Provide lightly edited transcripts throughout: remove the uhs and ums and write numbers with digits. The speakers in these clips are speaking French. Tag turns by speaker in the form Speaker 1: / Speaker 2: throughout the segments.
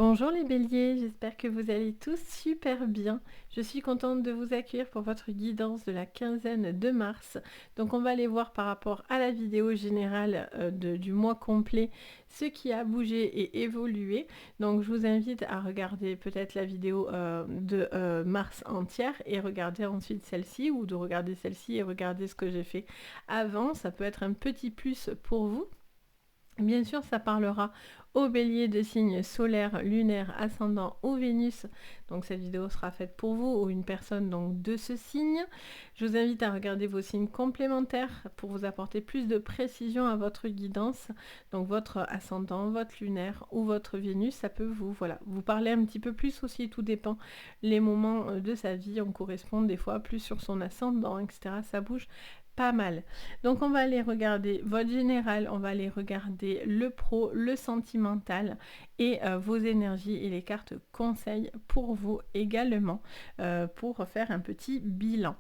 Speaker 1: Bonjour les béliers, j'espère que vous allez tous super bien. Je suis contente de vous accueillir pour votre guidance de la quinzaine de mars. Donc on va aller voir par rapport à la vidéo générale du mois complet ce qui a bougé et évolué. Donc je vous invite à regarder peut-être la vidéo de mars entière et regarder ensuite celle-ci, ou de regarder celle-ci et regarder ce que j'ai fait avant. Ça peut être un petit plus pour vous. Bien sûr, ça parlera aux béliers de signes solaires, lunaires, ascendant ou Vénus. Donc cette vidéo sera faite pour vous ou une personne donc de ce signe. Je vous invite à regarder vos signes complémentaires pour vous apporter plus de précision à votre guidance. Donc votre ascendant, votre lunaire ou votre Vénus, ça peut vous parler un petit peu plus aussi. Tout dépend les moments de sa vie. On correspond des fois plus sur son ascendant, etc. Ça bouge pas mal. Donc on va aller regarder votre général, on va aller regarder le pro, le sentimental et vos énergies et les cartes conseils pour vous également pour faire un petit bilan.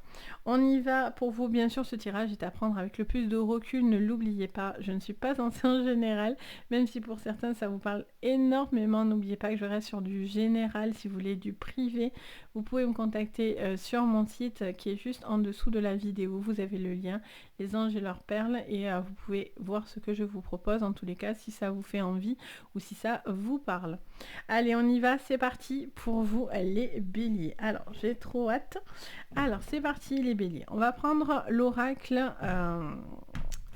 Speaker 1: On y va pour vous. Bien sûr, ce tirage est à prendre avec le plus de recul, ne l'oubliez pas, je ne suis pas ancien général, même si pour certains ça vous parle énormément. N'oubliez pas que je reste sur du général. Si vous voulez du privé, vous pouvez me contacter sur mon site qui est juste en dessous de la vidéo. Vous avez le lien, les anges et leurs perles, et vous pouvez voir ce que je vous propose en tous les cas si ça vous fait envie ou si ça vous parle. Allez, on y va, c'est parti pour vous les béliers. Alors, j'ai trop hâte. Alors, c'est parti les béliers. On va prendre l'oracle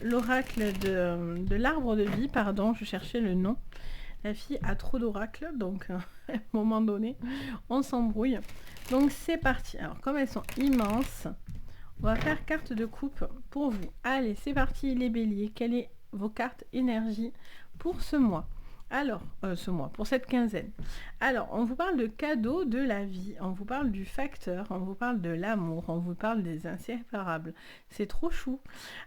Speaker 1: de l'arbre de vie, pardon, je cherchais le nom. La fille a trop d'oracles, donc à un moment donné, on s'embrouille. Donc c'est parti. Alors comme elles sont immenses, on va faire carte de coupe pour vous. Allez, c'est parti les béliers. Quelles sont vos cartes énergie pour ce mois? Alors, pour cette quinzaine. Alors, on vous parle de cadeaux de la vie, on vous parle du facteur, on vous parle de l'amour, on vous parle des inséparables. C'est trop chou.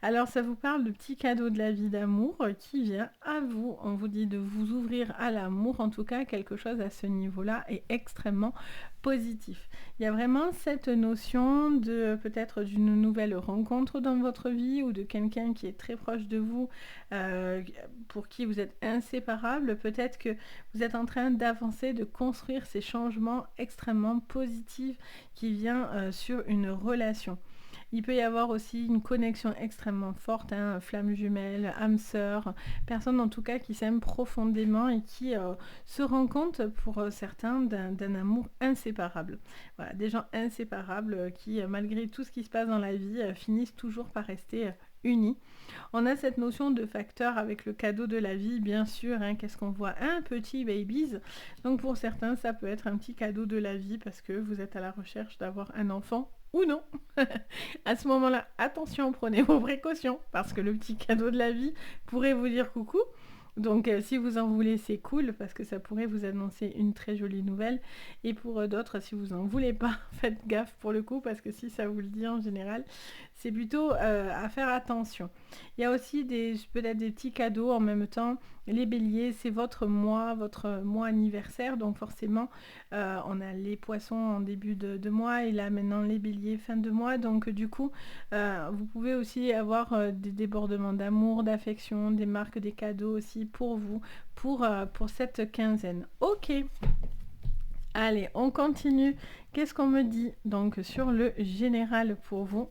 Speaker 1: Alors, ça vous parle de petits cadeaux de la vie d'amour qui vient à vous. On vous dit de vous ouvrir à l'amour. En tout cas, quelque chose à ce niveau-là est extrêmement positif. Il y a vraiment cette notion de peut-être d'une nouvelle rencontre dans votre vie ou de quelqu'un qui est très proche de vous, pour qui vous êtes inséparables. Peut-être que vous êtes en train d'avancer, de construire ces changements extrêmement positifs qui viennent sur une relation. Il peut y avoir aussi une connexion extrêmement forte, flamme jumelle, âme sœur, personnes en tout cas qui s'aiment profondément et qui se rendent compte pour certains d'un amour inséparable. Voilà, des gens inséparables qui, malgré tout ce qui se passe dans la vie, finissent toujours par rester unis. On a cette notion de facteur avec le cadeau de la vie, bien sûr. Qu'est-ce qu'on voit? Un petit babies. Donc pour certains, ça peut être un petit cadeau de la vie parce que vous êtes à la recherche d'avoir un enfant ou non. À ce moment-là, attention, prenez vos précautions parce que le petit cadeau de la vie pourrait vous dire coucou. Donc si vous en voulez, c'est cool parce que ça pourrait vous annoncer une très jolie nouvelle. Et pour d'autres, si vous en voulez pas, faites gaffe pour le coup, parce que si ça vous le dit en général, c'est plutôt à faire attention. Il y a aussi peut-être des petits cadeaux en même temps. Les béliers, c'est votre mois anniversaire, donc forcément on a les poissons en début de mois et là maintenant les béliers fin de mois. Donc du coup vous pouvez aussi avoir des débordements d'amour, d'affection, des marques, des cadeaux aussi pour vous, pour cette quinzaine. Ok, allez, on continue. Qu'est-ce qu'on me dit donc sur le général pour vous?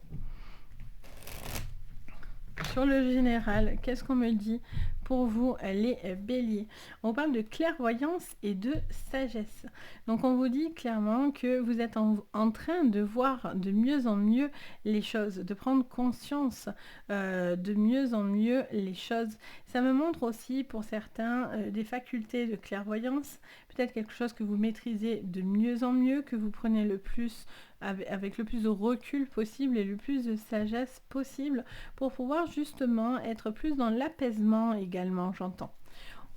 Speaker 1: Sur le général, qu'est-ce qu'on me dit pour vous les béliers? On parle de clairvoyance et de sagesse. Donc on vous dit clairement que vous êtes en train de voir de mieux en mieux les choses, de prendre conscience de mieux en mieux les choses. Ça me montre aussi pour certains des facultés de clairvoyance, peut-être quelque chose que vous maîtrisez de mieux en mieux, que vous prenez le plus avec le plus de recul possible et le plus de sagesse possible pour pouvoir justement être plus dans l'apaisement également, j'entends.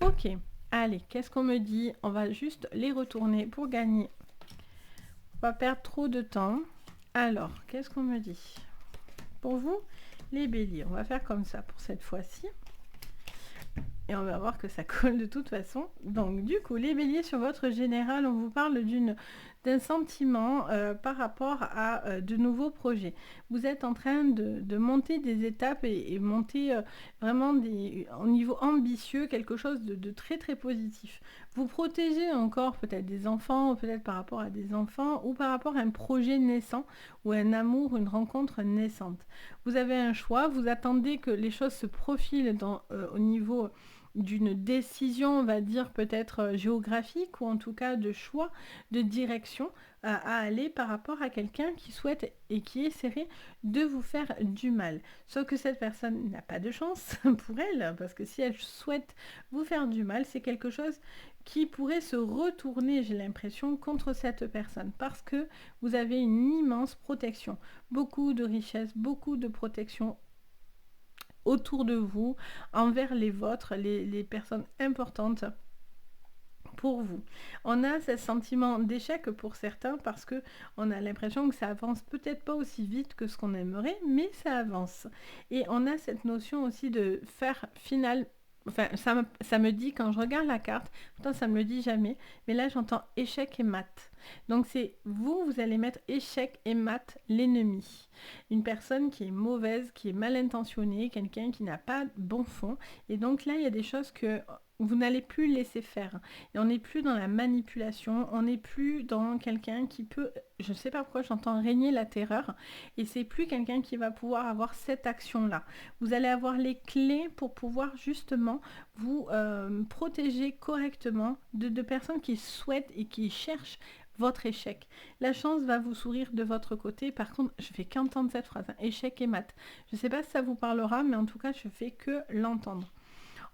Speaker 1: Ok, allez, qu'est-ce qu'on me dit? On va juste les retourner pour gagner. On va pas perdre trop de temps. Alors, qu'est-ce qu'on me dit? Pour vous, les béliers, on va faire comme ça pour cette fois-ci. et on va voir que ça colle de toute façon. Donc du coup, les béliers, sur votre général, on vous parle d'un sentiment par rapport à de nouveaux projets. Vous êtes en train de monter des étapes et monter vraiment au niveau ambitieux, quelque chose de très très positif. Vous protégez encore peut-être des enfants, peut-être par rapport à des enfants, ou par rapport à un projet naissant, ou un amour, une rencontre naissante. Vous avez un choix, vous attendez que les choses se profilent au niveau d'une décision, on va dire peut-être géographique, ou en tout cas de choix, de direction à aller par rapport à quelqu'un qui souhaite et qui essaierait de vous faire du mal. Sauf que cette personne n'a pas de chance pour elle, parce que si elle souhaite vous faire du mal, c'est quelque chose qui pourrait se retourner, j'ai l'impression, contre cette personne, parce que vous avez une immense protection, beaucoup de richesse, beaucoup de protection autour de vous, envers les vôtres, les personnes importantes pour vous. On a ce sentiment d'échec pour certains parce que on a l'impression que ça avance peut-être pas aussi vite que ce qu'on aimerait, mais ça avance. Et on a cette notion aussi de faire final. Enfin, ça me dit, quand je regarde la carte, pourtant ça me le dit jamais, mais là j'entends échec et mat. Donc c'est vous allez mettre échec et mat, l'ennemi. Une personne qui est mauvaise, qui est mal intentionnée, quelqu'un qui n'a pas bon fond. Et donc là, il y a des choses que vous n'allez plus laisser faire. Et on n'est plus dans la manipulation, on n'est plus dans quelqu'un qui peut, je ne sais pas pourquoi j'entends régner la terreur, et c'est plus quelqu'un qui va pouvoir avoir cette action-là. Vous allez avoir les clés pour pouvoir justement vous protéger correctement de personnes qui souhaitent et qui cherchent votre échec. La chance va vous sourire de votre côté. Par contre, je fais qu'entendre cette phrase, hein, échec et mat. Je ne sais pas si ça vous parlera, mais en tout cas, je fais que l'entendre.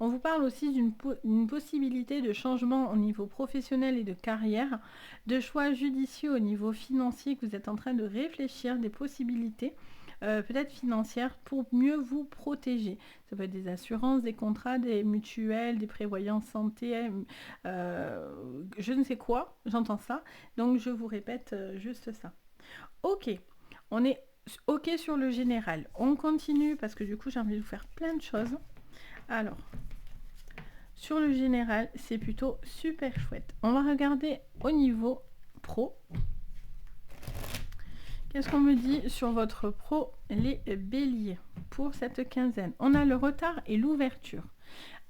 Speaker 1: On vous parle aussi d'une possibilité de changement au niveau professionnel et de carrière, de choix judicieux au niveau financier, que vous êtes en train de réfléchir, des possibilités peut-être financières pour mieux vous protéger. Ça peut être des assurances, des contrats, des mutuelles, des prévoyances santé, je ne sais quoi, j'entends ça. Donc je vous répète juste ça. Ok, on est ok sur le général. On continue parce que du coup j'ai envie de vous faire plein de choses. Alors, sur le général, c'est plutôt super chouette. On va regarder au niveau pro. Qu'est-ce qu'on me dit sur votre pro, les béliers, pour cette quinzaine? On a le retard et l'ouverture.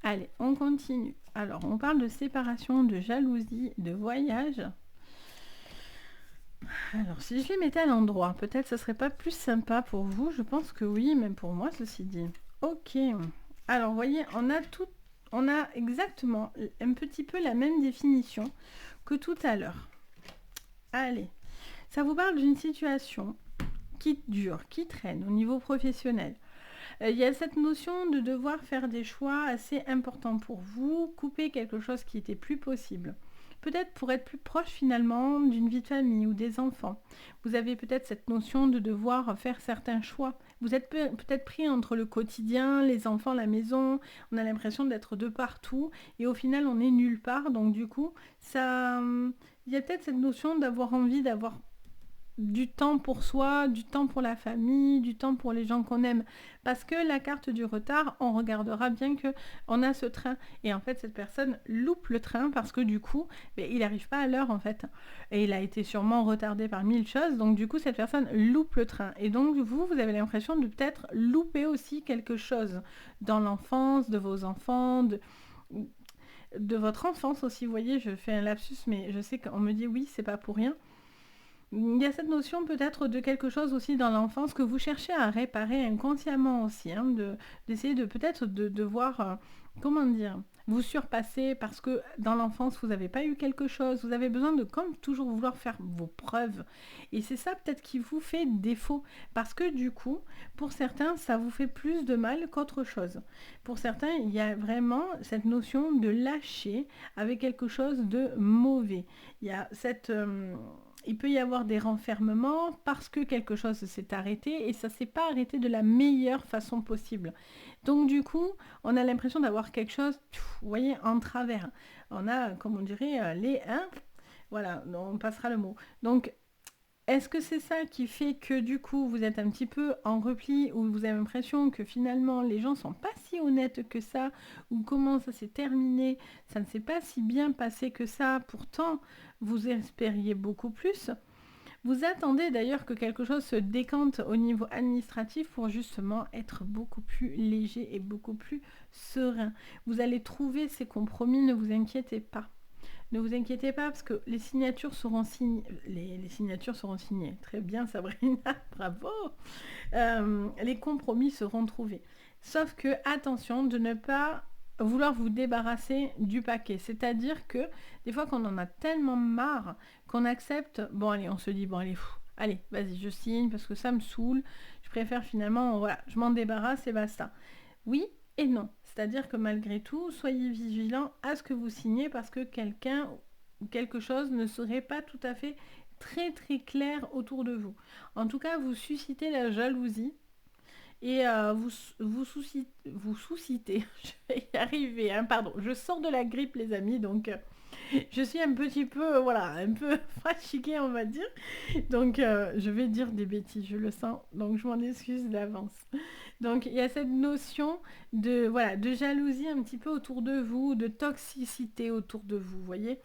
Speaker 1: Allez, on continue. Alors, on parle de séparation, de jalousie, de voyage. Alors, si je les mettais à l'endroit, peut-être ce serait pas plus sympa pour vous. Je pense que oui, même pour moi, ceci dit. Ok. Alors, vous voyez, on a exactement un petit peu la même définition que tout à l'heure. Allez, ça vous parle d'une situation qui dure, qui traîne au niveau professionnel. Il y a cette notion de devoir faire des choix assez importants pour vous, couper quelque chose qui était plus possible. Peut-être pour être plus proche finalement d'une vie de famille ou des enfants. Vous avez peut-être cette notion de devoir faire certains choix. Vous êtes peut-être pris entre le quotidien, les enfants, la maison. On a l'impression d'être de partout et au final on est nulle part. Donc du coup, il y a peut-être cette notion d'avoir envie d'avoir du temps pour soi, du temps pour la famille, du temps pour les gens qu'on aime. Parce que la carte du retard, on regardera bien que on a ce train. Et en fait, cette personne loupe le train parce que du coup, il n'arrive pas à l'heure en fait. Et il a été sûrement retardé par 1000 choses. Donc du coup, cette personne loupe le train. Et donc vous avez l'impression de peut-être louper aussi quelque chose dans l'enfance, de vos enfants, de votre enfance aussi. Vous voyez, je fais un lapsus, mais je sais qu'on me dit oui, c'est pas pour rien. Il y a cette notion peut-être de quelque chose aussi dans l'enfance que vous cherchez à réparer inconsciemment aussi, hein, d'essayer de peut-être de voir, comment dire, vous surpasser parce que dans l'enfance vous n'avez pas eu quelque chose, vous avez besoin de comme toujours vouloir faire vos preuves. Et c'est ça peut-être qui vous fait défaut parce que du coup, pour certains, ça vous fait plus de mal qu'autre chose. Pour certains, il y a vraiment cette notion de lâcher avec quelque chose de mauvais. Il y a cette... il peut y avoir des renfermements parce que quelque chose s'est arrêté et ça ne s'est pas arrêté de la meilleure façon possible. Donc du coup, on a l'impression d'avoir quelque chose, vous voyez, en travers. On a, comme on dirait, les 1, voilà, on passera le mot. Donc, est-ce que c'est ça qui fait que du coup vous êtes un petit peu en repli ou vous avez l'impression que finalement les gens sont pas si honnêtes que ça ou comment ça s'est terminé, ça ne s'est pas si bien passé que ça, pourtant vous espériez beaucoup plus. Vous attendez d'ailleurs que quelque chose se décante au niveau administratif pour justement être beaucoup plus léger et beaucoup plus serein. Vous allez trouver ces compromis, ne vous inquiétez pas. Ne vous inquiétez pas parce que les signatures seront signées. Les signatures seront signées. Très bien Sabrina, bravo. Les compromis seront trouvés. Sauf que attention de ne pas vouloir vous débarrasser du paquet. C'est-à-dire que des fois qu'on en a tellement marre qu'on accepte, bon allez, on se dit, bon allez, allez, vas-y, je signe parce que ça me saoule. Je préfère finalement, voilà, je m'en débarrasse et basta. Oui et non. C'est-à-dire que malgré tout, soyez vigilants à ce que vous signez parce que quelqu'un ou quelque chose ne serait pas tout à fait très très clair autour de vous. En tout cas, vous suscitez la jalousie et vous soucitez, je vais y arriver, hein, pardon, je sors de la grippe les amis, donc je suis un petit peu, voilà, un peu fatiguée on va dire, donc je vais dire des bêtises, je le sens, donc je m'en excuse d'avance. Donc il y a cette notion de, voilà, de jalousie un petit peu autour de vous, de toxicité autour de vous, vous voyez.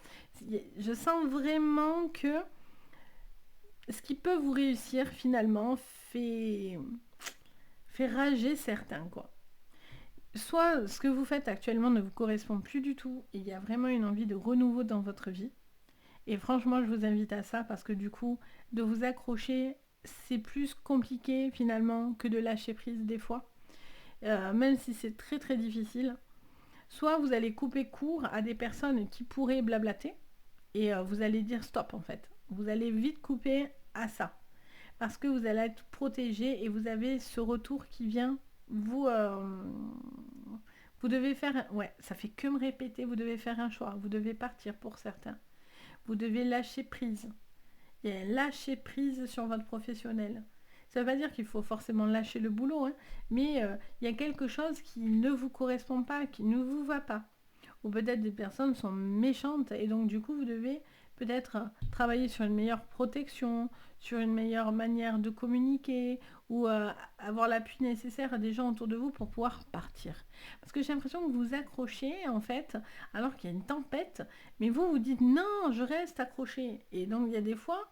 Speaker 1: Je sens vraiment que ce qui peut vous réussir finalement fait rager certains, quoi. Soit ce que vous faites actuellement ne vous correspond plus du tout, et il y a vraiment une envie de renouveau dans votre vie. Et franchement, je vous invite à ça parce que du coup, de vous accrocher, c'est plus compliqué finalement que de lâcher prise des fois. Même si c'est très très difficile. Soit vous allez couper court à des personnes qui pourraient blablater et vous allez dire stop en fait. Vous allez vite couper à ça. Parce que vous allez être protégé et vous avez ce retour qui vient vous vous devez faire ouais, ça fait que me répéter, vous devez faire un choix, vous devez partir pour certains. Vous devez lâcher prise. Il y a un lâcher prise sur votre professionnel. Ça ne veut pas dire qu'il faut forcément lâcher le boulot, hein, mais il y a quelque chose qui ne vous correspond pas, qui ne vous va pas. Ou peut-être des personnes sont méchantes et donc du coup vous devez peut-être travailler sur une meilleure protection, sur une meilleure manière de communiquer ou avoir l'appui nécessaire à des gens autour de vous pour pouvoir partir. Parce que j'ai l'impression que vous vous accrochez en fait alors qu'il y a une tempête, mais vous vous dites non, je reste accroché. Et donc il y a des fois,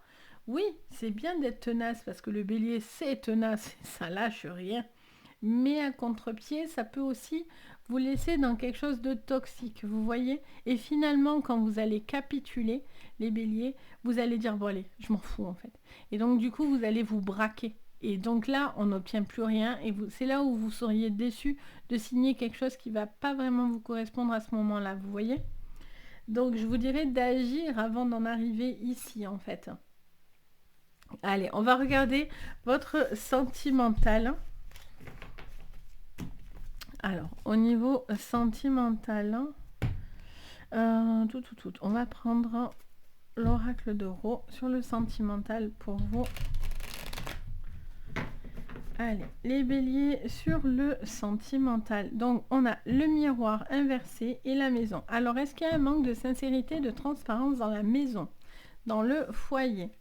Speaker 1: oui, c'est bien d'être tenace parce que le bélier c'est tenace et ça lâche rien. Mais à contre-pied, ça peut aussi vous laisser dans quelque chose de toxique, vous voyez. Et finalement, quand vous allez capituler, les béliers, vous allez dire, bon allez, je m'en fous en fait. Et donc du coup, vous allez vous braquer. Et donc là, on n'obtient plus rien. Et c'est là où vous seriez déçu de signer quelque chose qui ne va pas vraiment vous correspondre à ce moment-là, vous voyez. Donc je vous dirais d'agir avant d'en arriver ici en fait. Allez, on va regarder votre sentimental. Alors, au niveau sentimental, on va prendre l'oracle d'Euro sur le sentimental pour vous. Allez, les béliers sur le sentimental. Donc, on a le miroir inversé et la maison. Alors, est-ce qu'il y a un manque de sincérité, de transparence dans la maison, dans le foyer?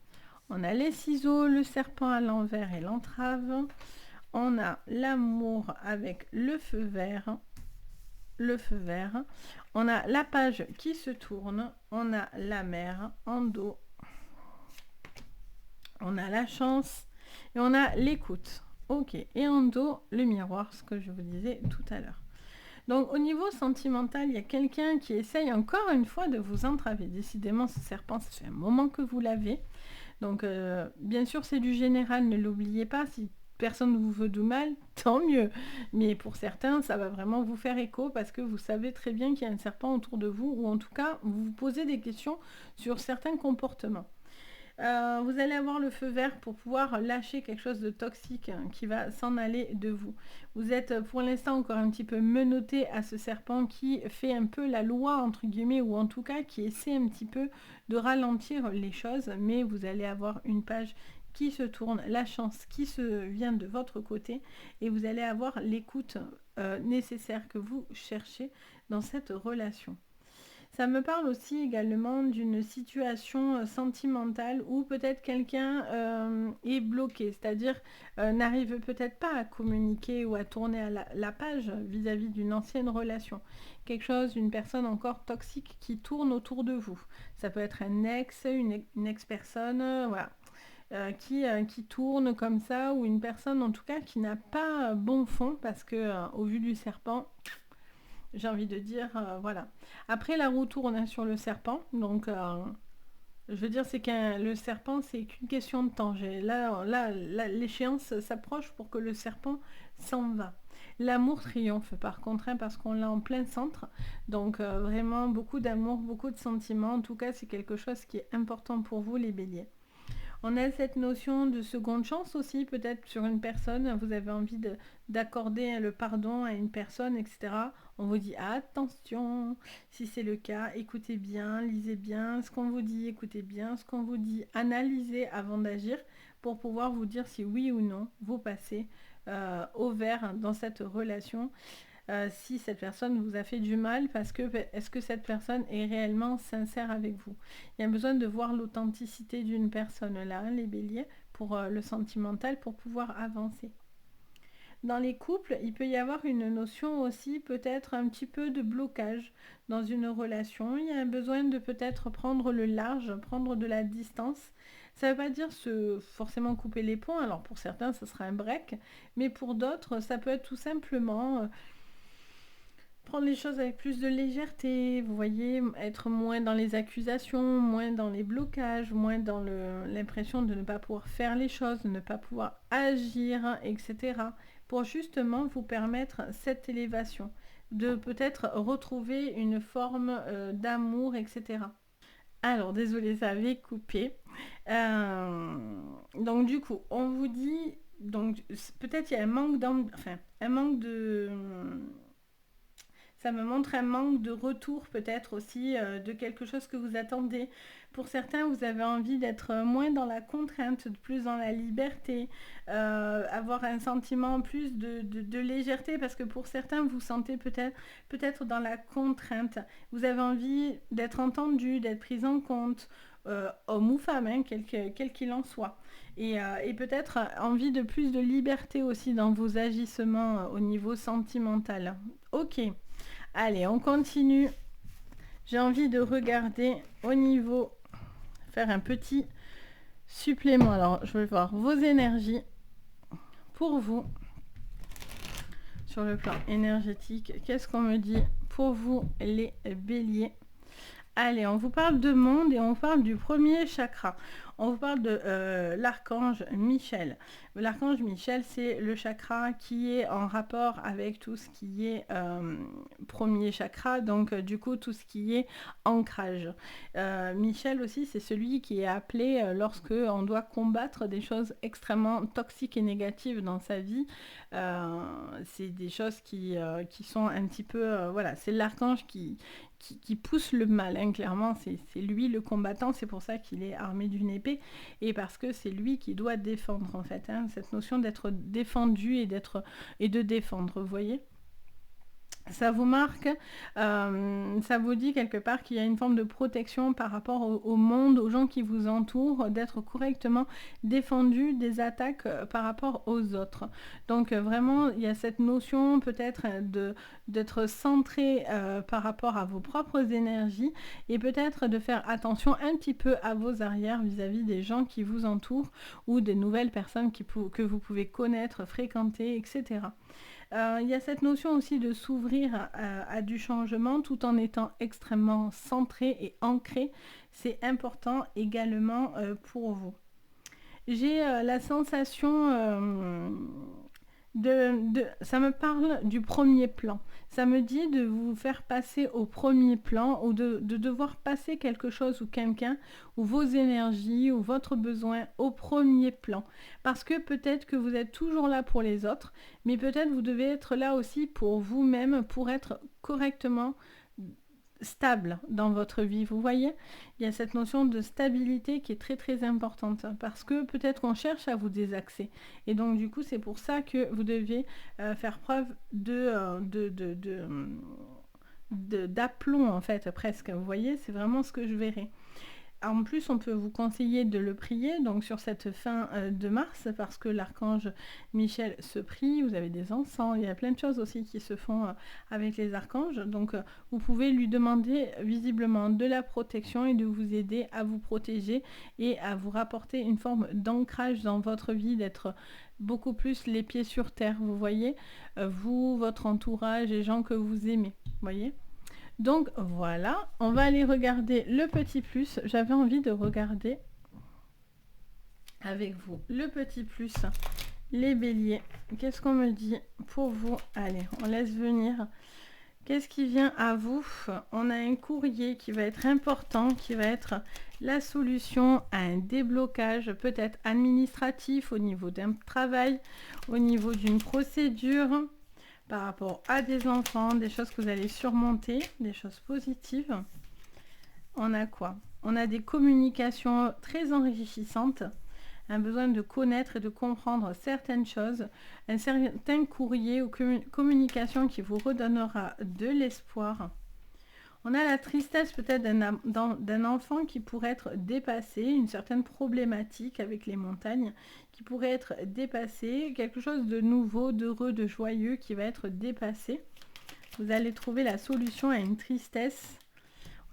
Speaker 1: On a les ciseaux, le serpent à l'envers et l'entrave. On a l'amour avec le feu vert. Le feu vert. On a la page qui se tourne. On a la mer en dos. On a la chance. Et on a l'écoute. Ok. Et en dos, le miroir, ce que je vous disais tout à l'heure. Donc au niveau sentimental, il y a quelqu'un qui essaye encore une fois de vous entraver. Décidément, ce serpent, ça fait un moment que vous l'avez. Donc bien sûr, c'est du général, ne l'oubliez pas. Si personne ne vous veut du mal, tant mieux. Mais pour certains, ça va vraiment vous faire écho parce que vous savez très bien qu'il y a un serpent autour de vous, ou en tout cas, vous vous posez des questions sur certains comportements. Vous allez avoir le feu vert pour pouvoir lâcher quelque chose de toxique qui va s'en aller de vous. Vous êtes pour l'instant encore un petit peu menotté à ce serpent qui fait un peu la loi entre guillemets, ou en tout cas qui essaie un petit peu de ralentir les choses, mais vous allez avoir une page qui se tourne, la chance qui se vient de votre côté, et vous allez avoir l'écoute nécessaire que vous cherchez dans cette relation. Ça me parle aussi également d'une situation sentimentale où peut-être quelqu'un est bloqué, c'est-à-dire n'arrive peut-être pas à communiquer ou à tourner à la page vis-à-vis d'une ancienne relation. Quelque chose, une personne encore toxique qui tourne autour de vous. Ça peut être un ex, une ex-personne, voilà. Qui tourne comme ça, ou une personne en tout cas qui n'a pas bon fond, parce que au vu du serpent, j'ai envie de dire, voilà. Après, la roue tourne hein, sur le serpent, donc je veux dire, c'est qu'un le serpent, c'est qu'une question de temps. Là, l'échéance s'approche pour que le serpent s'en va. L'amour triomphe par contre, hein, parce qu'on l'a en plein centre. Donc vraiment beaucoup d'amour, beaucoup de sentiments. En tout cas, c'est quelque chose qui est important pour vous, les béliers. On a cette notion de seconde chance aussi, peut-être sur une personne, vous avez envie d'accorder le pardon à une personne, etc. On vous dit attention, si c'est le cas, écoutez bien, lisez bien ce qu'on vous dit, écoutez bien ce qu'on vous dit, analysez avant d'agir pour pouvoir vous dire si oui ou non vous passez au vert dans cette relation. Si cette personne vous a fait du mal, parce que est-ce que cette personne est réellement sincère avec vous? Il y a besoin de voir l'authenticité d'une personne là, hein, les béliers, pour le sentimental, pour pouvoir avancer. Dans les couples, il peut y avoir une notion aussi, peut-être un petit peu de blocage dans une relation. Il y a un besoin de peut-être prendre le large, prendre de la distance. Ça ne veut pas dire forcément couper les ponts. Alors pour certains, ce sera un break, mais pour d'autres, ça peut être tout simplement prendre les choses avec plus de légèreté, vous voyez, être moins dans les accusations, moins dans les blocages, moins dans l'impression de ne pas pouvoir faire les choses, de ne pas pouvoir agir, etc. Pour justement vous permettre cette élévation, de peut-être retrouver une forme d'amour, etc. Alors, désolé, ça avait coupé. Donc, du coup, on vous dit, donc peut-être il y a un manque enfin, un manque de ça me montre un manque de retour peut-être aussi de quelque chose que vous attendez. Pour certains, vous avez envie d'être moins dans la contrainte, plus dans la liberté, avoir un sentiment plus de légèreté, parce que pour certains, vous sentez peut-être dans la contrainte. Vous avez envie d'être entendu, d'être pris en compte, homme ou femme, hein, quel qu'il en soit. Et peut-être envie de plus de liberté aussi dans vos agissements au niveau sentimental. Ok. Allez, on continue. J'ai envie de regarder au niveau, faire un petit supplément. Alors, je vais voir vos énergies pour vous sur le plan énergétique. Qu'est-ce qu'on me dit pour vous, les béliers? Allez, on vous parle de monde et on parle du premier chakra. On vous parle de l'archange Michel. L'archange Michel, c'est le chakra qui est en rapport avec tout ce qui est premier chakra, donc du coup tout ce qui est ancrage. Michel aussi, c'est celui qui est appelé lorsque on doit combattre des choses extrêmement toxiques et négatives dans sa vie. C'est des choses qui sont un petit peu... voilà, c'est l'archange qui pousse le mal, hein, clairement, c'est lui le combattant, c'est pour ça qu'il est armé d'une épée, et parce que c'est lui qui doit défendre, en fait, hein, cette notion d'être défendu et de défendre, vous voyez. Ça vous marque, ça vous dit quelque part qu'il y a une forme de protection par rapport au monde, aux gens qui vous entourent, d'être correctement défendu des attaques par rapport aux autres. Donc vraiment, il y a cette notion peut-être d'être centré par rapport à vos propres énergies et peut-être de faire attention un petit peu à vos arrières vis-à-vis des gens qui vous entourent ou des nouvelles personnes que vous pouvez connaître, fréquenter, etc. Il y a cette notion aussi de s'ouvrir à du changement tout en étant extrêmement centré et ancré. C'est important également pour vous. J'ai la sensation ça me parle du premier plan. Ça me dit de vous faire passer au premier plan ou de devoir passer quelque chose ou quelqu'un ou vos énergies ou votre besoin au premier plan. Parce que peut-être que vous êtes toujours là pour les autres, mais peut-être vous devez être là aussi pour vous-même, pour être correctement stable dans votre vie, vous voyez. Il y a cette notion de stabilité qui est très très importante parce que peut-être qu'on cherche à vous désaxer et donc du coup c'est pour ça que vous devez faire preuve d'aplomb en fait, presque. Vous voyez, c'est vraiment ce que je verrai. En plus, on peut vous conseiller de le prier, donc sur cette fin de mars, parce que l'archange Michel se prie, vous avez des encens, il y a plein de choses aussi qui se font avec les archanges, donc vous pouvez lui demander visiblement de la protection et de vous aider à vous protéger et à vous rapporter une forme d'ancrage dans votre vie, d'être beaucoup plus les pieds sur terre, vous voyez, vous, votre entourage, les gens que vous aimez, vous voyez. Donc voilà, on va aller regarder le petit plus. J'avais envie de regarder avec vous le petit plus, les béliers. Qu'est-ce qu'on me dit pour vous? Allez, on laisse venir. Qu'est-ce qui vient à vous? On a un courrier qui va être important, qui va être la solution à un déblocage, peut-être administratif, au niveau d'un travail, au niveau d'une procédure, par rapport à des enfants, des choses que vous allez surmonter, des choses positives. On a quoi? On a des communications très enrichissantes, un besoin de connaître et de comprendre certaines choses, un certain courrier ou communication qui vous redonnera de l'espoir. On a la tristesse peut-être d'un enfant qui pourrait être dépassé, une certaine problématique avec les montagnes qui pourrait être dépassée, quelque chose de nouveau, d'heureux, de joyeux qui va être dépassé. Vous allez trouver la solution à une tristesse.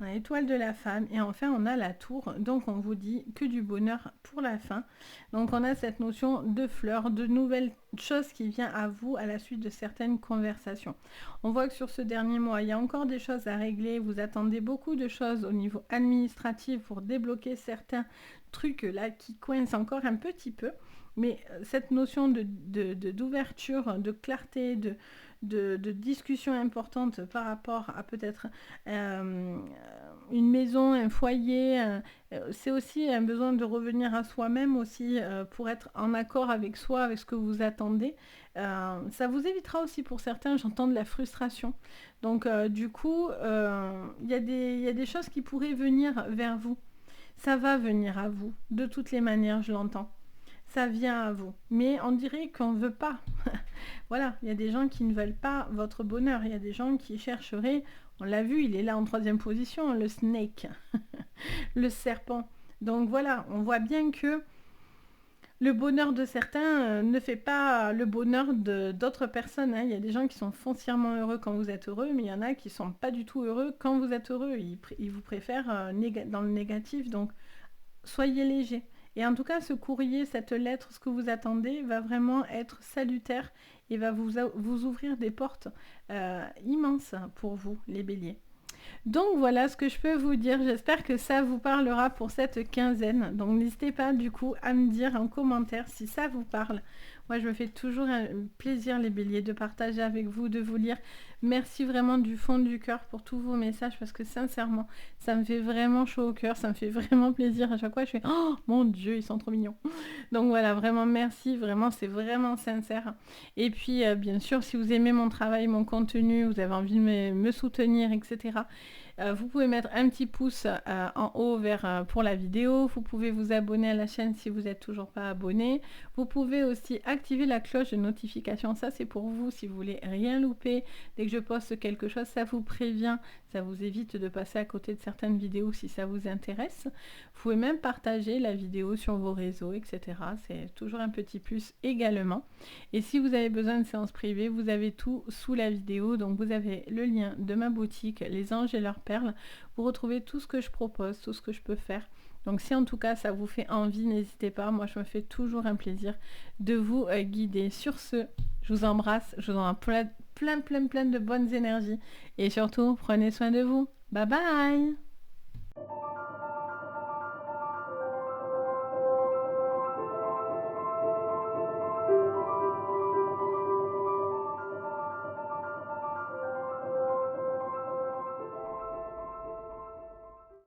Speaker 1: On a l'étoile de la femme et enfin on a la tour, donc on vous dit que du bonheur pour la fin. Donc on a cette notion de fleurs, de nouvelles choses qui viennent à vous à la suite de certaines conversations. On voit que sur ce dernier mois, il y a encore des choses à régler, vous attendez beaucoup de choses au niveau administratif pour débloquer certains trucs là qui coincent encore un petit peu. Mais cette notion d'ouverture, de clarté, de discussion importante par rapport à peut-être une maison, un foyer, c'est aussi un besoin de revenir à soi-même aussi pour être en accord avec soi, avec ce que vous attendez. Ça vous évitera aussi pour certains, j'entends de la frustration. Donc du coup, il y a des choses qui pourraient venir vers vous. Ça va venir à vous, de toutes les manières, je l'entends. Ça vient à vous. Mais on dirait qu'on ne veut pas. Voilà, il y a des gens qui ne veulent pas votre bonheur. Il y a des gens qui chercheraient, on l'a vu, il est là en 3e position, le snake, le serpent. Donc voilà, on voit bien que le bonheur de certains ne fait pas le bonheur d'autres personnes. Hein. Il y a des gens qui sont foncièrement heureux quand vous êtes heureux, mais il y en a qui ne sont pas du tout heureux quand vous êtes heureux. Ils vous préfèrent dans le négatif, donc soyez léger. Et en tout cas, ce courrier, cette lettre, ce que vous attendez, va vraiment être salutaire et va vous ouvrir des portes immenses pour vous, les béliers. Donc voilà ce que je peux vous dire. J'espère que ça vous parlera pour cette quinzaine. Donc n'hésitez pas du coup à me dire en commentaire si ça vous parle. Moi, je me fais toujours un plaisir, les béliers, de partager avec vous, de vous lire. Merci vraiment du fond du cœur pour tous vos messages parce que sincèrement, ça me fait vraiment chaud au cœur. Ça me fait vraiment plaisir. À chaque fois, je fais « Oh, mon Dieu, ils sont trop mignons !» Donc voilà, vraiment merci. Vraiment, c'est vraiment sincère. Et puis, bien sûr, si vous aimez mon travail, mon contenu, vous avez envie de me soutenir, etc., vous pouvez mettre un petit pouce en haut pour la vidéo. Vous pouvez vous abonner à la chaîne si vous n'êtes toujours pas abonné. Vous pouvez aussi activer la cloche de notification. Ça, c'est pour vous si vous voulez rien louper. Dès que je poste quelque chose, ça vous prévient. Ça vous évite de passer à côté de certaines vidéos si ça vous intéresse. Vous pouvez même partager la vidéo sur vos réseaux, etc. C'est toujours un petit plus également. Et si vous avez besoin de séances privées, vous avez tout sous la vidéo. Donc vous avez le lien de ma boutique, Les Anges et leurs perles. Vous retrouvez tout ce que je propose, tout ce que je peux faire. Donc si en tout cas ça vous fait envie, n'hésitez pas. Moi je me fais toujours un plaisir de vous guider. Sur ce, je vous embrasse. Je vous envoie plein de bonnes énergies. Et surtout, prenez soin de vous. Bye bye!